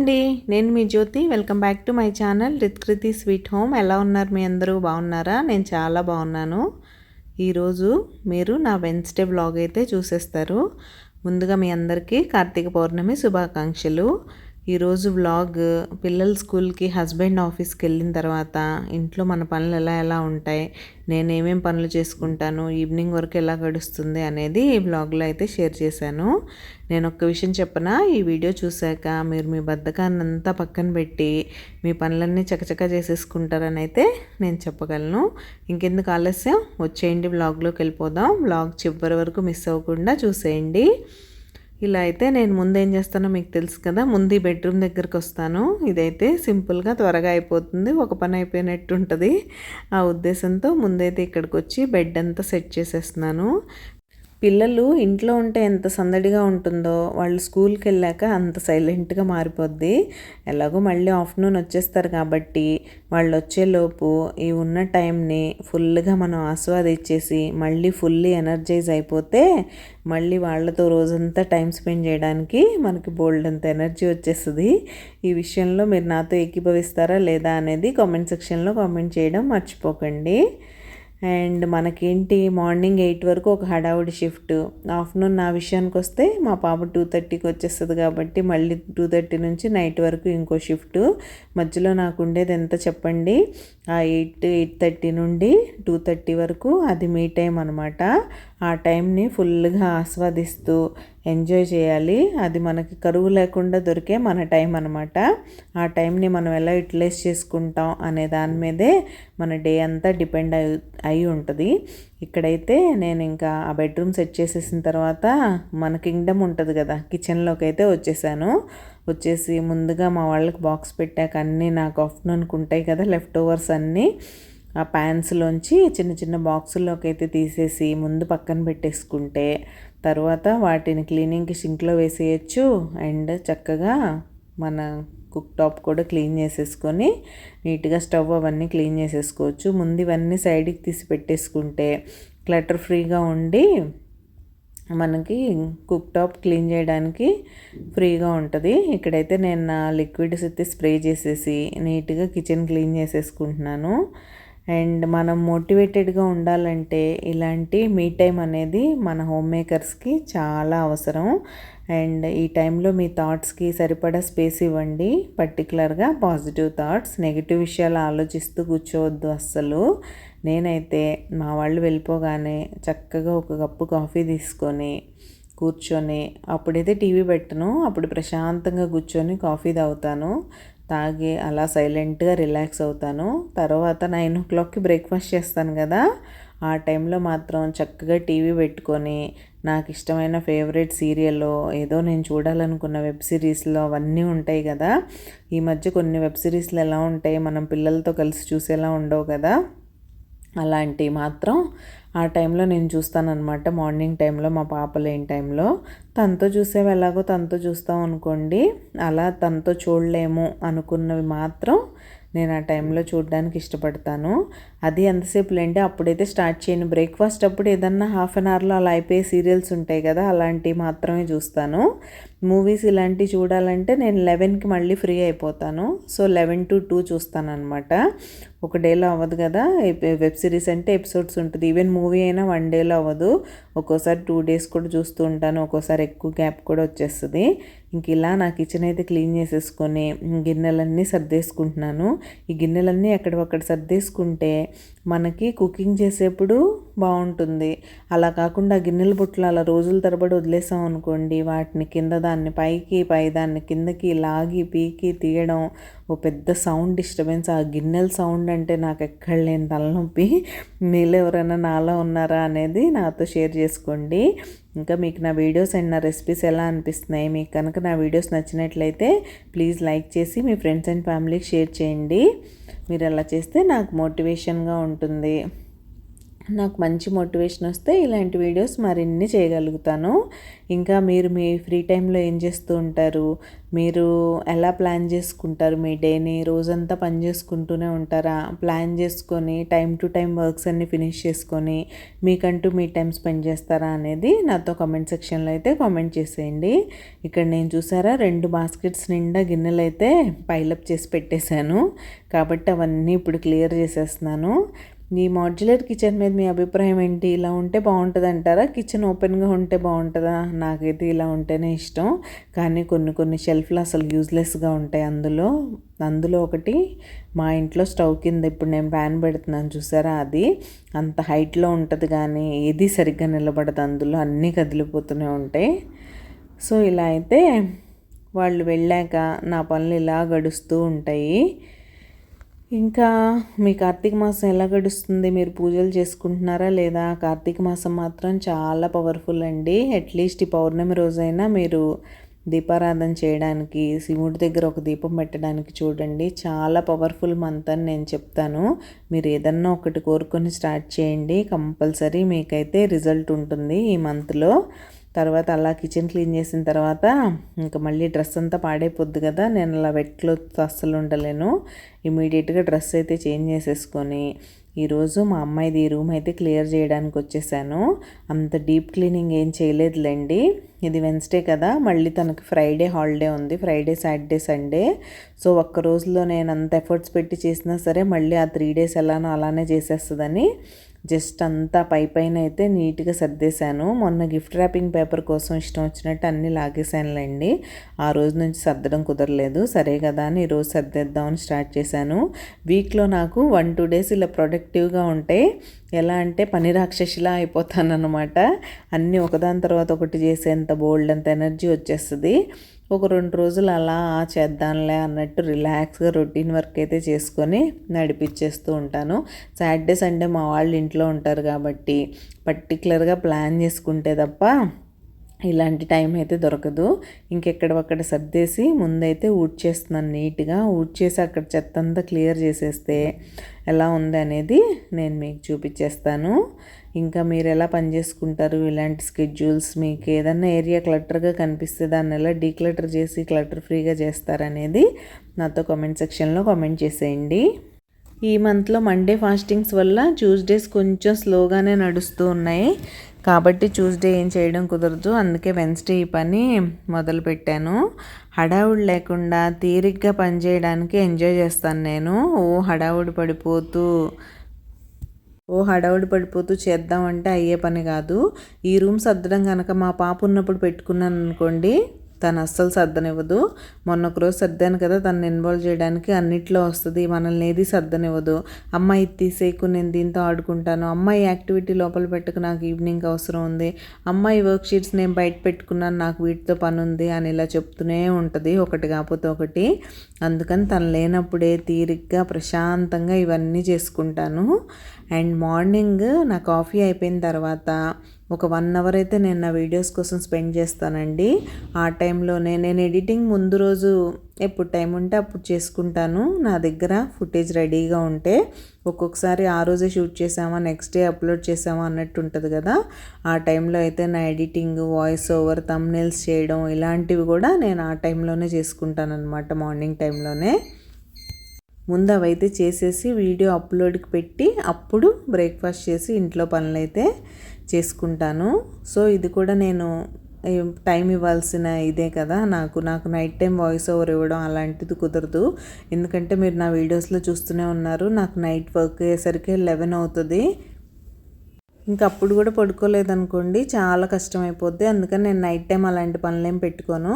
అండి, నేను మీ Jyothi. Welcome back to my channel Rithkriti sweet home. ఎలా ఉన్నారు మీ అందరూ? బాగున్నారా? నేను చాలా బాగున్నాను. ఈరోజు మీరు నా వెన్స్డే వ్లాగ్ అయితే చూసేస్తారు. ముందుగా మీ అందరికీ కార్తీక పౌర్ణమి శుభాకాంక్షలు. ఈరోజు వ్లాగ్ పిల్లలు స్కూల్కి, హస్బెండ్ ఆఫీస్కి వెళ్ళిన తర్వాత ఇంట్లో మన పనులు ఎలా ఉంటాయి, నేను ఏమేం పనులు చేసుకుంటాను, ఈవినింగ్ వరకు ఎలా గడుస్తుంది అనేది ఈ వ్లాగ్లో అయితే షేర్ చేశాను. నేను ఒక్క విషయం చెప్పనా, ఈ వీడియో చూశాక మీరు మీ బద్ధకాన్ని అంతా పక్కన పెట్టి మీ పనులన్నీ చకచకా చేసేసుకుంటారని అయితే నేను చెప్పగలను. ఇంకెందుకు ఆలస్యం, వచ్చేయండి వ్లాగ్లోకి వెళ్ళిపోదాం. వ్లాగ్ చివరి వరకు మిస్ అవ్వకుండా చూసేయండి. ఇలా అయితే నేను ముందు ఏం చేస్తానో మీకు తెలుసు కదా, ముందు ఈ బెడ్రూమ్ దగ్గరికి వస్తాను. ఇదైతే సింపుల్గా త్వరగా అయిపోతుంది, ఒక పని అయిపోయినట్టు ఉంటుంది. ఆ ఉద్దేశంతో ముందైతే ఇక్కడికి వచ్చి బెడ్ అంతా సెట్ చేసేస్తున్నాను. పిల్లలు ఇంట్లో ఉంటే ఎంత సందడిగా ఉంటుందో, వాళ్ళు స్కూల్కి వెళ్ళాక అంత సైలెంట్గా మారిపోద్ది. ఎలాగో మళ్ళీ ఆఫ్టర్నూన్ వచ్చేస్తారు కాబట్టి వాళ్ళు వచ్చేలోపు ఈ ఉన్న టైంని ఫుల్గా మనం ఆస్వాదించేసి మళ్ళీ ఫుల్లీ ఎనర్జైజ్ అయిపోతే మళ్ళీ వాళ్ళతో రోజంతా టైం స్పెండ్ చేయడానికి మనకి బోల్డ్ అంత ఎనర్జీ వచ్చేస్తుంది. ఈ విషయంలో మీరు నాతో ఏకీభవిస్తారా లేదా అనేది కామెంట్ సెక్షన్లో కామెంట్ చేయడం మర్చిపోకండి. అండ్ మనకేంటి, మార్నింగ్ 8 వరకు ఒక హడావుడి షిఫ్ట్. ఆఫ్టర్నూన్ నా విషయానికి వస్తే మా పాప 2:30కి వచ్చేస్తుంది కాబట్టి మళ్ళీ 2:30 నుంచి నైట్ వరకు ఇంకో షిఫ్ట్. మధ్యలో నాకు ఉండేది ఎంత చెప్పండి, ఆ 8:30 నుండి 2:30 వరకు అది మీ టైం అనమాట. ఆ టైంని ఫుల్గా ఆస్వాదిస్తూ ఎంజాయ్ చేయాలి. అది మనకి కరువు లేకుండా దొరికే మన టైం అనమాట. ఆ టైంని మనం ఎలా యూటిలైజ్ చేసుకుంటాం అనే దాని మీదే మన డే అంతా డిపెండ్ అయి ఉంటుంది. ఇక్కడైతే నేను ఇంకా ఆ బెడ్రూమ్ సెట్ చేసేసిన తర్వాత మన కింగ్డమ్ ఉంటుంది కదా, కిచెన్లోకి అయితే వచ్చేసి ముందుగా మా వాళ్ళకి బాక్స్ పెట్టాక అన్నీ నాకు ఆఫ్టర్నూన్కి ఉంటాయి కదా లెఫ్ట్ ఓవర్స్ అన్నీ ఆ ప్యాన్స్లోంచి చిన్న చిన్న బాక్సుల్లోకి అయితే తీసేసి ముందు పక్కన పెట్టేసుకుంటే తర్వాత వాటిని క్లీనింగ్కి సింక్లో వేసేయచ్చు. అండ్ చక్కగా మన కుక్ టాప్ కూడా క్లీన్ చేసేసుకొని నీట్గా స్టవ్ అవన్నీ క్లీన్ చేసేసుకోవచ్చు. ముందు ఇవన్నీ సైడ్కి తీసి పెట్టేసుకుంటే క్లటర్ ఫ్రీగా ఉండి మనకి కుక్ టాప్ క్లీన్ చేయడానికి ఫ్రీగా ఉంటుంది. ఇక్కడైతే నేను నా లిక్విడ్స్ అయితే స్ప్రే చేసేసి నీట్గా కిచెన్ క్లీన్ చేసేసుకుంటున్నాను. అండ్ మనం మోటివేటెడ్గా ఉండాలంటే ఇలాంటి మీ టైం అనేది మన హోమ్ మేకర్స్కి చాలా అవసరం. అండ్ ఈ టైంలో మీ థాట్స్కి సరిపడా స్పేస్ ఇవ్వండి. పర్టికులర్గా పాజిటివ్ థాట్స్, నెగిటివ్ విషయాలు ఆలోచిస్తూ కూర్చోవద్దు అస్సలు. నేనైతే మా వాళ్ళు వెళ్ళిపోగానే చక్కగా ఒక కప్పు కాఫీ తీసుకొని కూర్చొని, అప్పుడైతే టీవీ పెట్టను, అప్పుడు ప్రశాంతంగా కూర్చొని కాఫీ తాగి అలా సైలెంట్గా రిలాక్స్ అవుతాను. తర్వాత 9 o'clockకి బ్రేక్ఫాస్ట్ చేస్తాను కదా, ఆ టైంలో మాత్రం చక్కగా టీవీ పెట్టుకొని నాకు ఇష్టమైన ఫేవరెట్ సీరియల్లో ఏదో నేను చూడాలనుకున్న వెబ్ సిరీస్లో అవన్నీ ఉంటాయి కదా. ఈ మధ్య కొన్ని వెబ్ సిరీస్లు ఎలా ఉంటాయి, మనం పిల్లలతో కలిసి చూసేలా ఉండవు కదా, అలాంటివి మాత్రం ఆ టైంలో నేను చూస్తానన్నమాట. మార్నింగ్ టైంలో మా పాప లేని టైంలో తనతో చూసేవి ఎలాగో తనతో చూస్తాం అనుకోండి, అలా తనతో చూడలేము అనుకున్నవి మాత్రం నేను ఆ టైంలో చూడడానికి ఇష్టపడతాను. అది ఎంతసేపు లేండి, అప్పుడైతే స్టార్ట్ చేయను. బ్రేక్ఫాస్ట్ అప్పుడు ఏదన్నా హాఫ్ అన్ అవర్లో అలా అయిపోయే సీరియల్స్ ఉంటాయి కదా, అలాంటివి మాత్రమే చూస్తాను. మూవీస్ ఇలాంటివి చూడాలంటే నేను 11కి మళ్ళీ ఫ్రీ అయిపోతాను. సో 11 to 2 చూస్తాను అనమాట. ఒక డేలో అవ్వదు కదా, వెబ్ సిరీస్ అంటే ఎపిసోడ్స్ ఉంటుంది. ఈవెన్ మూవీ అయినా 1 డేలో అవ్వదు, ఒక్కోసారి 2 days కూడా చూస్తూ ఉంటాను, ఒక్కోసారి ఎక్కువ గ్యాప్ కూడా వచ్చేస్తుంది. ఇంక ఇలా నా కిచెన్ అయితే క్లీన్ చేసేసుకొని గిన్నెలన్నీ సర్దేసుకుంటున్నాను. ఈ గిన్నెలన్నీ ఎక్కడొక్కడ సర్దేసుకుంటే మనకి కుకింగ్ చేసేప్పుడు బాగుంటుంది. అలా కాకుండా గిన్నెల బుట్టలు అలా రోజుల తరబడి వదిలేసాం అనుకోండి, వాటిని కింద దాన్ని పైకి దాన్ని కిందకి లాగి పీకి తీయడం ఓ పెద్ద సౌండ్ డిస్టర్బెన్స్. ఆ గిన్నెల సౌండ్ అంటే నాకు ఎక్కడ లేని తలనొప్పి. మీలో ఎవరైనా నాలో ఉన్నారా అనేది నాతో షేర్ చేసుకోండి. ఇంకా మీకు నా వీడియోస్ అండ్ నా రెసిపీస్ ఎలా అనిపిస్తున్నాయి, మీకు కనుక నా వీడియోస్ నచ్చినట్లయితే ప్లీజ్ లైక్ చేసి మీ ఫ్రెండ్స్ అండ్ ఫ్యామిలీకి షేర్ చేయండి. మీరు అలా చేస్తే నాకు మోటివేషన్గా ఉంటుంది. నాకు మంచి మోటివేషన్ వస్తే ఇలాంటి వీడియోస్ మరిన్ని చేయగలుగుతాను. ఇంకా మీరు మీ ఫ్రీ టైంలో ఏం చేస్తూ ఉంటారు, మీరు ఎలా ప్లాన్ చేసుకుంటారు మీ డేని, రోజంతా పని చేసుకుంటూనే ఉంటారా, ప్లాన్ చేసుకొని టైం టు టైం వర్క్స్ అన్నీ ఫినిష్ చేసుకొని మీకంటూ మీ టైం స్పెండ్ చేస్తారా అనేది నాతో కామెంట్ సెక్షన్లో అయితే కామెంట్ చేసేయండి. ఇక్కడ నేను చూసారా 2 బాస్కెట్స్ నిండా గిన్నెలు అయితే పైలప్ చేసి పెట్టేశాను, కాబట్టి అవన్నీ ఇప్పుడు క్లియర్ చేసేస్తున్నాను. ఈ మాడ్యులర్ కిచెన్ మీద మీ అభిప్రాయం ఏంటి? ఇలా ఉంటే బాగుంటుంది అంటారా, కిచెన్ ఓపెన్గా ఉంటే బాగుంటుందా? నాకైతే ఇలా ఉంటేనే ఇష్టం, కానీ కొన్ని షెల్ఫ్లు అసలు యూజ్లెస్గా ఉంటాయి. అందులో ఒకటి మా ఇంట్లో స్టవ్ కింద ఇప్పుడు నేను ప్యాన్ పెడుతున్నాను చూసారా, అది అంత హైట్లో ఉంటుంది కానీ ఏది సరిగ్గా నిలబడదు, అందులో అన్నీ కదిలిపోతూనే ఉంటాయి. సో ఇలా అయితే వాళ్ళు వెళ్ళాక నా పనులు ఇలా గడుస్తూ ఉంటాయి. ఇంకా మీ కార్తీక మాసం ఎలా గడుస్తుంది? మీరు పూజలు చేసుకుంటున్నారా లేదా? కార్తీక మాసం మాత్రం చాలా పవర్ఫుల్ అండి. అట్లీస్ట్ ఈ పౌర్ణమి రోజైనా మీరు దీపారాధన చేయడానికి, శివుడి దగ్గర ఒక దీపం పెట్టడానికి చూడండి. చాలా పవర్ఫుల్ మంత్ అని నేను చెప్తాను. మీరు ఏదన్నా ఒకటి కోరుకొని స్టార్ట్ చేయండి, కంపల్సరీ మీకైతే రిజల్ట్ ఉంటుంది ఈ మంత్లో. తర్వాత అలా కిచెన్ క్లీన్ చేసిన తర్వాత ఇంకా మళ్ళీ డ్రెస్ అంతా పాడైపోద్ది కదా, నేను అలా వెట్ క్లాత్ అస్సలు ఉండలేను. ఇమీడియట్గా డ్రెస్ అయితే చేంజ్ చేసేసుకొని ఈరోజు మా అమ్మాయిది ఈ రూమ్ అయితే క్లియర్ చేయడానికి వచ్చేసాను. అంత డీప్ క్లీనింగ్ ఏం చేయలేదులేండి, ఇది వెన్స్డే కదా, మళ్ళీ తనకి ఫ్రైడే హాలిడే ఉంది, ఫ్రైడే సాటర్డే సండే. సో ఒక్క రోజులో నేను అంత ఎఫర్ట్స్ పెట్టి చేసినా సరే మళ్ళీ ఆ 3 days ఎలానో అలానే చేసేస్తుందని జస్ట్ అంతా పైన అయితే నీట్గా సర్దేశాను. మొన్న గిఫ్ట్ ర్యాపింగ్ పేపర్ కోసం ఇష్టం వచ్చినట్టు అన్నీ లాగేశానులేండి, ఆ రోజు నుంచి సర్దడం కుదరలేదు. సరే కదా అని ఈరోజు సర్దేద్దామని స్టార్ట్ చేశాను. వీక్లో నాకు 1-2 days ఇలా ప్రొడక్టివ్గా ఉంటే ఎలా అంటే పని రాక్షసిలా అయిపోతానన్నమాట. అన్నీ ఒకదాని తర్వాత ఒకటి చేసేంత బోల్డ్ అంత ఎనర్జీ వచ్చేస్తుంది. ఒక 2 రోజులు అలా చేద్దాంలే అన్నట్టు రిలాక్స్గా రొటీన్ వర్క్ అయితే చేసుకొని నడిపించేస్తూ ఉంటాను. సాటర్డే సండే మా వాళ్ళు ఇంట్లో ఉంటారు కాబట్టి పర్టికులర్గా ప్లాన్ చేసుకుంటే తప్ప ఇలాంటి టైం అయితే దొరకదు. ఇంకెక్కడొక్కడ సర్దేసి ముందైతే ఊడ్చేస్తున్నాను, నీట్గా ఊడ్చేసి అక్కడ చెత్త అంతా క్లియర్ చేసేస్తే ఎలా ఉంది అనేది నేను మీకు చూపించేస్తాను. ఇంకా మీరు ఎలా పని చేసుకుంటారు, ఇలాంటి స్కెడ్యూల్స్, మీకు ఏదన్నా ఏరియా క్లటర్గా కనిపిస్తే దాన్ని ఎలా డీక్లటర్ చేసి క్లటర్ ఫ్రీగా చేస్తారనేది నాతో కామెంట్ సెక్షన్లో కామెంట్ చేసేయండి. ఈ మంత్లో మండే ఫాస్టింగ్స్ వల్ల ట్యూస్డేస్ కొంచెం స్లోగానే నడుస్తూ ఉన్నాయి, కాబట్టి ట్యూస్డే ఏం చేయడం కుదరదు. అందుకే వెన్స్డే ఈ పని మొదలుపెట్టాను. హడావుడి లేకుండా తీరిగ్గా పని చేయడానికి ఎంజాయ్ చేస్తాను నేను. హడావుడి పడిపోతూ చేద్దామంటే అయ్యే పని కాదు. ఈ రూమ్ సర్దడం కనుక మా పాప ఉన్నప్పుడు పెట్టుకున్నాను అనుకోండి, తను అస్సలు సర్దనివ్వదు. మొన్న ఒక రోజు సర్దాను కదా, తను ఇన్వాల్వ్ చేయడానికి అన్నిట్లో వస్తుంది, మనల్ని ఏది సర్దనివ్వదు. అమ్మాయి ఇది తీసేకు, నేను దీంతో ఆడుకుంటాను, అమ్మాయి యాక్టివిటీ లోపల పెట్టుకు, నాకు ఈవినింగ్ అవసరం ఉంది, అమ్మాయి వర్క్ షీట్స్ నేను బయట పెట్టుకున్నాను, నాకు వీటితో పని ఉంది అని ఇలా చెప్తూనే ఉంటుంది, ఒకటి కాకపోతే ఒకటి. అందుకని తను లేనప్పుడే తీరిగ్గా ప్రశాంతంగా ఇవన్నీ చేసుకుంటాను. అండ్ మార్నింగ్ నా కాఫీ అయిపోయిన తర్వాత ఒక 1 hour అయితే నేను నా వీడియోస్ కోసం స్పెండ్ చేస్తానండి. ఆ టైంలోనే నేను ఎడిటింగ్ ముందు రోజు ఎప్పుడు టైం ఉంటే అప్పుడు చేసుకుంటాను. నా దగ్గర ఫుటేజ్ రెడీగా ఉంటే ఒక్కొక్కసారి ఆ రోజే షూట్ చేసామా నెక్స్ట్ డే అప్లోడ్ చేసామా అన్నట్టు ఉంటుంది కదా, ఆ టైంలో అయితే నా ఎడిటింగ్, వాయిస్ ఓవర్, థంబ్నెయిల్స్ చేయడం ఇలాంటివి కూడా నేను ఆ టైంలోనే చేసుకుంటాను అనమాట, మార్నింగ్ టైంలోనే. ముందు అవైతే చేసేసి వీడియో అప్లోడ్కి పెట్టి అప్పుడు బ్రేక్ఫాస్ట్ చేసి ఇంట్లో పనులైతే చేసుకుంటాను. సో ఇది కూడా నేను టైం ఇవ్వాల్సిన ఇదే కదా, నాకు నైట్ టైం వాయిస్ ఓవర్ ఇవ్వడం అలాంటిది కుదరదు. ఎందుకంటే మీరు నా వీడియోస్లో చూస్తూనే ఉన్నారు, నాకు నైట్ వర్క్ అయ్యేసరికి 11 అవుతుంది. ఇంకా అప్పుడు కూడా పడుకోలేదనుకోండి చాలా కష్టమైపోద్ది. అందుకని నేను నైట్ టైం అలాంటి పనులేం పెట్టుకోను.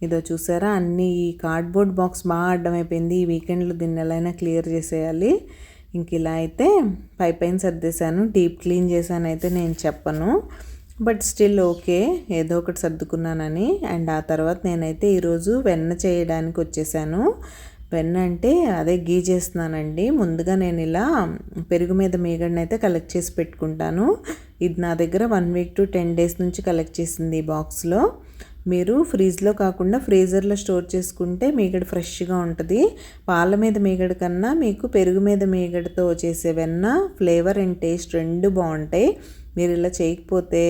ఇదో చూసారా, అన్నీ ఈ కార్డ్బోర్డ్ బాక్స్ బాగా అడ్డమైపోయింది, ఈ వీకెండ్లో దీన్ని ఎలా అయినా క్లియర్ చేసేయాలి. ఇంక ఇలా అయితే పైన సర్దేశాను, డీప్ క్లీన్ చేశాను అయితే నేను చెప్పను, బట్ స్టిల్ ఓకే, ఏదో ఒకటి సర్దుకున్నానని. అండ్ ఆ తర్వాత నేనైతే ఈరోజు వెన్న చేయడానికి వచ్చేసాను. వెన్న అంటే అదే గీ చేస్తున్నానండి. ముందుగా నేను ఇలా పెరుగు మీద మీగడని అయితే కలెక్ట్ చేసి పెట్టుకుంటాను. ఇది నా దగ్గర 1 week to 10 days నుంచి కలెక్ట్ చేసింది ఈ బాక్స్లో. మీరు ఫ్రిడ్జ్లో కాకుండా ఫ్రీజర్లో స్టోర్ చేసుకుంటే మీగడ ఫ్రెష్గా ఉంటుంది. పాల మీద మీగడ కన్నా మీకు పెరుగు మీద మీగడతో చేసే వెన్న ఫ్లేవర్ అండ్ టేస్ట్ రెండు బాగుంటాయి. మీరు ఇలా చేయకపోతే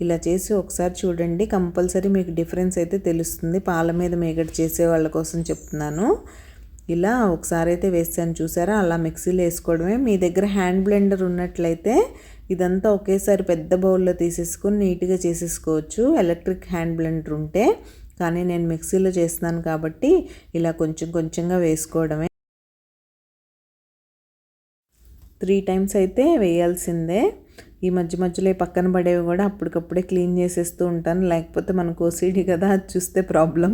ఇలా చేసి ఒకసారి చూడండి, కంపల్సరీ మీకు డిఫరెన్స్ అయితే తెలుస్తుంది. పాల మీద మీగడ చేసే వాళ్ళ కోసం చెప్తున్నాను. ఇలా ఒకసారి అయితే వేసాను చూసారా, అలా మిక్సీలో వేసుకోవడమే. మీ దగ్గర హ్యాండ్ బ్లెండర్ ఉన్నట్లయితే ఇదంతా ఒకేసారి పెద్ద బౌల్లో తీసేసుకొని నీట్గా చేసేసుకోవచ్చు, ఎలక్ట్రిక్ హ్యాండ్ బ్లెండర్ ఉంటే. కానీ నేను మిక్సీలో చేస్తున్నాను కాబట్టి ఇలా కొంచెం కొంచెంగా వేసుకోవడమే. 3 టైమ్స్ అయితే వేయాల్సిందే. ఈ మధ్య మధ్యలో పక్కన పడేవి కూడా అప్పటికప్పుడే క్లీన్ చేసేస్తూ ఉంటాను, లేకపోతే మనకు ఓసిడి కదా, అది చూస్తే ప్రాబ్లం.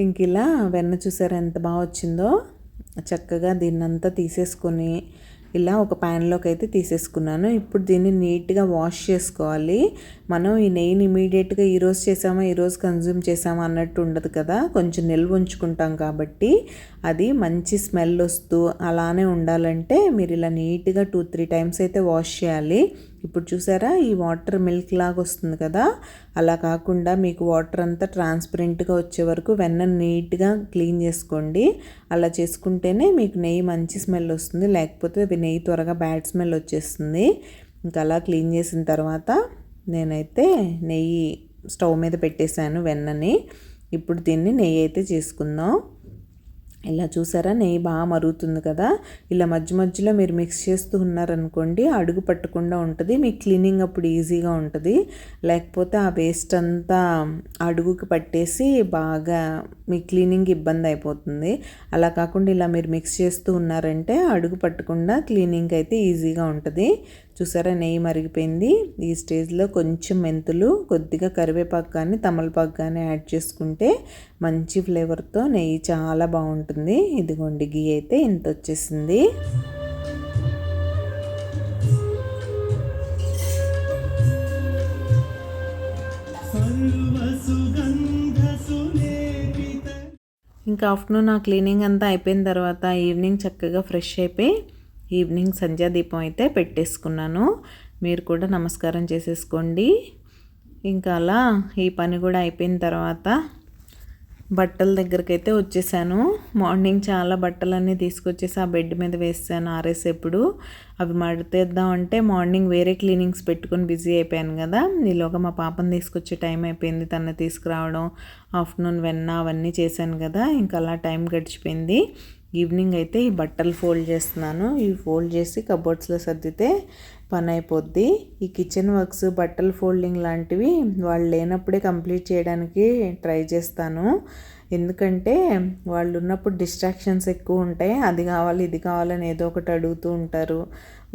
ఇంక ఇలా వెన్న చూసారా ఎంత బాగా వచ్చిందో. చక్కగా దీన్నంతా తీసేసుకొని ఇలా ఒక ప్యాన్లోకి అయితే తీసేసుకున్నాను. ఇప్పుడు దీన్ని నీట్గా వాష్ చేసుకోవాలి. మనం ఈ నెయ్యిని ఇమీడియట్గా ఈరోజు చేసామా ఈరోజు కన్జ్యూమ్ చేసామా అన్నట్టు ఉండదు కదా, కొంచెం నిల్వ ఉంచుకుంటాం కాబట్టి అది మంచి స్మెల్ వస్తూ అలానే ఉండాలంటే మీరు ఇలా నీట్గా 2-3 టైమ్స్ అయితే వాష్ చేయాలి. ఇప్పుడు చూసారా ఈ వాటర్ మిల్క్ లాగా వస్తుంది కదా, అలా కాకుండా మీకు వాటర్ అంతా ట్రాన్స్పరెంట్గా వచ్చే వరకు వెన్నను నీట్గా క్లీన్ చేసుకోండి. అలా చేసుకుంటేనే మీకు నెయ్యి మంచి స్మెల్ వస్తుంది, లేకపోతే నెయ్యి త్వరగా బ్యాడ్ స్మెల్ వచ్చేస్తుంది. ఇంకా అలా క్లీన్ చేసిన తర్వాత నేనైతే నెయ్యి స్టవ్ మీద పెట్టేశాను వెన్నని. ఇప్పుడు దీన్ని నెయ్యి అయితే చేసుకుందాం. ఇలా చూసారా నెయ్యి బాగా మరుగుతుంది కదా, ఇలా మధ్య మధ్యలో మీరు మిక్స్ చేస్తూ ఉన్నారనుకోండి అడుగు పట్టకుండా ఉంటుంది, మీకు క్లీనింగ్ అప్పుడు ఈజీగా ఉంటుంది. లేకపోతే ఆ వేస్ట్ అంతా అడుగుకి పట్టేసి బాగా మీ క్లీనింగ్ ఇబ్బంది అయిపోతుంది. అలా కాకుండా ఇలా మీరు మిక్స్ చేస్తూ ఉన్నారంటే అడుగు పట్టకుండా క్లీనింగ్ అయితే ఈజీగా ఉంటుంది. చూసారా నెయ్యి మరిగిపోయింది. ఈ స్టేజ్లో కొంచెం మెంతులు, కొద్దిగా కరివేపాకు కానీ తమలపాకు కానీ యాడ్ చేసుకుంటే మంచి ఫ్లేవర్తో నెయ్యి చాలా బాగుంటుంది. ఇదిగోండి గీ అయితే ఇంత వచ్చేసింది. ఇంకా ఆఫ్టర్నూన్ ఆ క్లీనింగ్ అంతా అయిపోయిన తర్వాత ఈవినింగ్ చక్కగా ఫ్రెష్ అయిపోయి ఈవినింగ్ సంధ్యాదీపం అయితే పెట్టేసుకున్నాను. మీరు కూడా నమస్కారం చేసేసుకోండి. ఇంకా అలా ఈ పని కూడా అయిపోయిన తర్వాత బట్టల దగ్గరికి అయితే వచ్చేసాను. మార్నింగ్ చాలా బట్టలన్నీ తీసుకొచ్చేసి ఆ బెడ్ మీద వేసాను ఆరేసేప్పుడు. అవి మడతేద్దామంటే మార్నింగ్ వేరే క్లీనింగ్స్ పెట్టుకొని బిజీ అయిపోయాను కదా, ఈలోగా మా పాపని తీసుకొచ్చే టైం అయిపోయింది. తను తీసుకురావడం, ఆఫ్టర్నూన్ వెన్న అవన్నీ చేశాను కదా, ఇంకా అలా టైం గడిచిపోయింది. ఈవినింగ్ అయితే ఈ బట్టలు ఫోల్డ్ చేస్తున్నాను. ఇవి ఫోల్డ్ చేసి కబోర్డ్స్లో సర్దితే పని అయిపోద్ది. ఈ కిచెన్ వర్క్స్, బట్టలు ఫోల్డింగ్ లాంటివి వాళ్ళు లేనప్పుడే కంప్లీట్ చేయడానికి ట్రై చేస్తాను. ఎందుకంటే వాళ్ళు ఉన్నప్పుడు డిస్ట్రాక్షన్స్ ఎక్కువ ఉంటాయి. అది కావాలి ఇది కావాలని ఏదో ఒకటి అడుగుతూ ఉంటారు,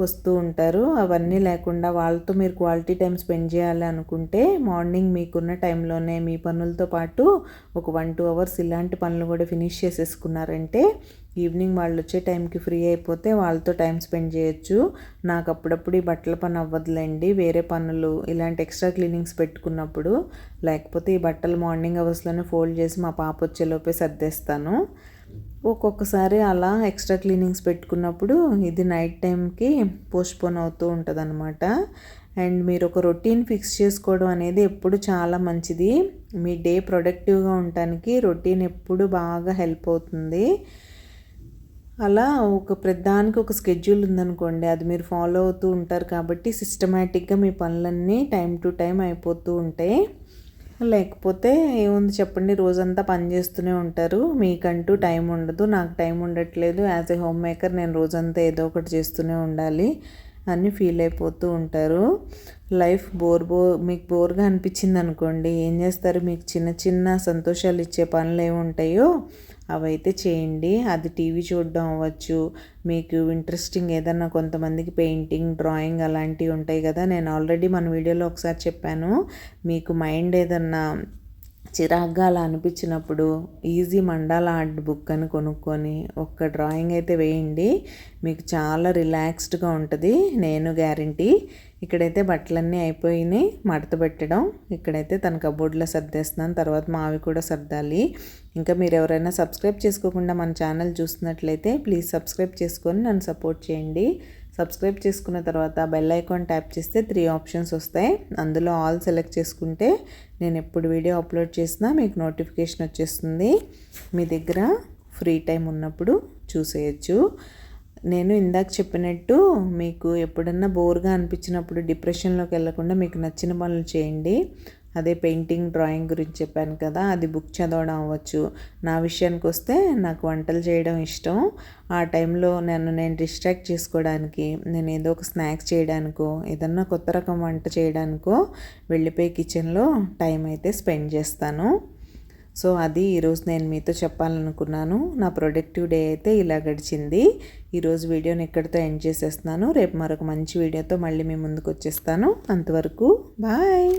వస్తూ ఉంటారు. అవన్నీ లేకుండా వాళ్ళతో మీరు క్వాలిటీ టైం స్పెండ్ చేయాలి అనుకుంటే మార్నింగ్ మీకున్న టైంలోనే మీ పనులతో పాటు ఒక 1-2 అవర్స్ ఇలాంటి పనులు కూడా ఫినిష్ చేసేసుకున్నారంటే ఈవినింగ్ వాళ్ళు వచ్చే టైంకి ఫ్రీ అయిపోతే వాళ్ళతో టైం స్పెండ్ చేయొచ్చు. నాకు అప్పుడప్పుడు ఈ బట్టల పని అవ్వదులేండి, వేరే పనులు ఇలాంటి ఎక్స్ట్రా క్లీనింగ్స్ పెట్టుకున్నప్పుడు. లేకపోతే ఈ బట్టలు మార్నింగ్ అవర్స్లోనే ఫోల్డ్ చేసి మా పాప వచ్చేలోపే సర్దేస్తాను. ఒక్కొక్కసారి అలా ఎక్స్ట్రా క్లీనింగ్స్ పెట్టుకున్నప్పుడు ఇది నైట్ టైంకి పోస్ట్పోన్ అవుతూ ఉంటుంది అనమాట. అండ్ మీరు ఒక రొటీన్ ఫిక్స్ చేసుకోవడం అనేది ఎప్పుడు చాలా మంచిది. మీ డే ప్రొడక్టివ్గా ఉండటానికి రొటీన్ ఎప్పుడు బాగా హెల్ప్ అవుతుంది. అలా ప్రతిదానికి ఒక స్కెడ్యూల్ ఉందనుకోండి, అది మీరు ఫాలో అవుతూ ఉంటారు కాబట్టి సిస్టమేటిక్గా మీ పనులన్నీ టైం టు టైం అయిపోతూ ఉంటాయి. లేకపోతే ఏముంది చెప్పండి, రోజంతా పని చేస్తూనే ఉంటారు, మీకంటూ టైం ఉండదు. నాకు టైం ఉండట్లేదు, యాజ్ ఏ హోమ్ మేకర్ నేను రోజంతా ఏదో ఒకటి చేస్తూనే ఉండాలి అని ఫీల్ అయిపోతూ ఉంటారు. లైఫ్ మీకు బోర్గా అనిపించింది అనుకోండి, ఏం చేస్తారు, మీకు చిన్న చిన్న సంతోషాలు ఇచ్చే పనులు ఏముంటాయో అవైతే చేయండి. అది టీవీ చూడడం అవ్వచ్చు, మీకు ఇంట్రెస్టింగ్ ఏదన్నా, కొంతమందికి పెయింటింగ్, డ్రాయింగ్ అలాంటివి ఉంటాయి కదా. నేను ఆల్రెడీ మన వీడియోలో ఒకసారి చెప్పాను, మీకు మైండ్ ఏదన్నా చిరాగ్గా అలా అనిపించినప్పుడు ఈజీ మండాలా ఆర్ట్ బుక్ అని కొనుక్కొని ఒక్క డ్రాయింగ్ అయితే వేయండి, మీకు చాలా రిలాక్స్డ్గా ఉంటుంది, నేను గ్యారంటీ. ఇక్కడైతే బట్టలన్నీ అయిపోయినాయి మడత పెట్టడం. ఇక్కడైతే తన కబోర్డ్లో సర్దేస్తున్నాను, తర్వాత మావి కూడా సర్దాలి. ఇంకా మీరు ఎవరైనా సబ్స్క్రైబ్ చేసుకోకుండా మన ఛానల్ చూస్తున్నట్లయితే ప్లీజ్ సబ్స్క్రైబ్ చేసుకొని నన్ను సపోర్ట్ చేయండి. సబ్స్క్రైబ్ చేసుకున్న తర్వాత బెల్ ఐకాన్ ట్యాప్ చేస్తే 3 ఆప్షన్స్ వస్తాయి. అందులో ఆల్ సెలెక్ట్ చేసుకుంటే నేను ఎప్పుడు వీడియో అప్లోడ్ చేసినా మీకు నోటిఫికేషన్ వచ్చేస్తుంది. మీ దగ్గర ఫ్రీ టైం ఉన్నప్పుడు చూసేయచ్చు. నేను ఇందాక చెప్పినట్టు మీకు ఎప్పుడన్నా బోర్గా అనిపించినప్పుడు డిప్రెషన్లోకి వెళ్ళకుండా మీకు నచ్చిన పనులు చేయండి. అదే పెయింటింగ్, డ్రాయింగ్ గురించి చెప్పాను కదా, అది బుక్ చదవడం అవ్వచ్చు. నా విషయానికి వస్తే నాకు వంటలు చేయడం ఇష్టం. ఆ టైంలో నేను డిస్ట్రాక్ట్ చేసుకోవడానికి, నేను ఏదో ఒక స్నాక్స్ చేయడానికో, ఏదన్నా కొత్త రకం వంట చేయడానికో వెళ్ళిపోయి కిచెన్లో టైం అయితే స్పెండ్ చేస్తాను. సో అది ఈరోజు నేను మీతో చెప్పాలనుకున్నాను. నా ప్రొడక్టివ్ డే అయితే ఇలా గడిచింది. ఈరోజు వీడియోని ఇక్కడితో ఎండ్ చేసేస్తున్నాను. రేపు మరొక మంచి వీడియోతో మళ్ళీ మీ ముందుకు వచ్చేస్తాను. అంతవరకు బాయ్.